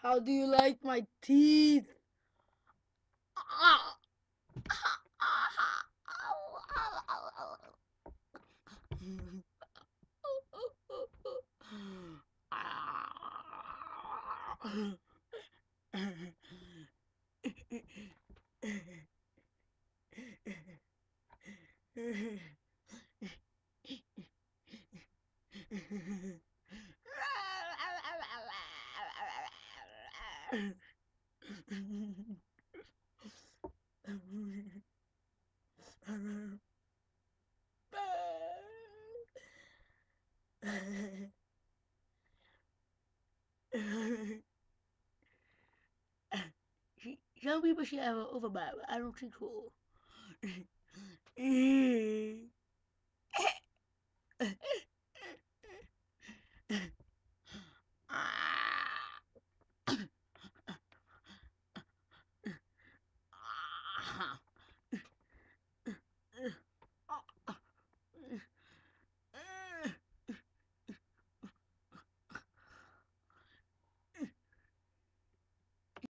How do you like my teeth? Ah. Some people should have an overbite, but I don't think so.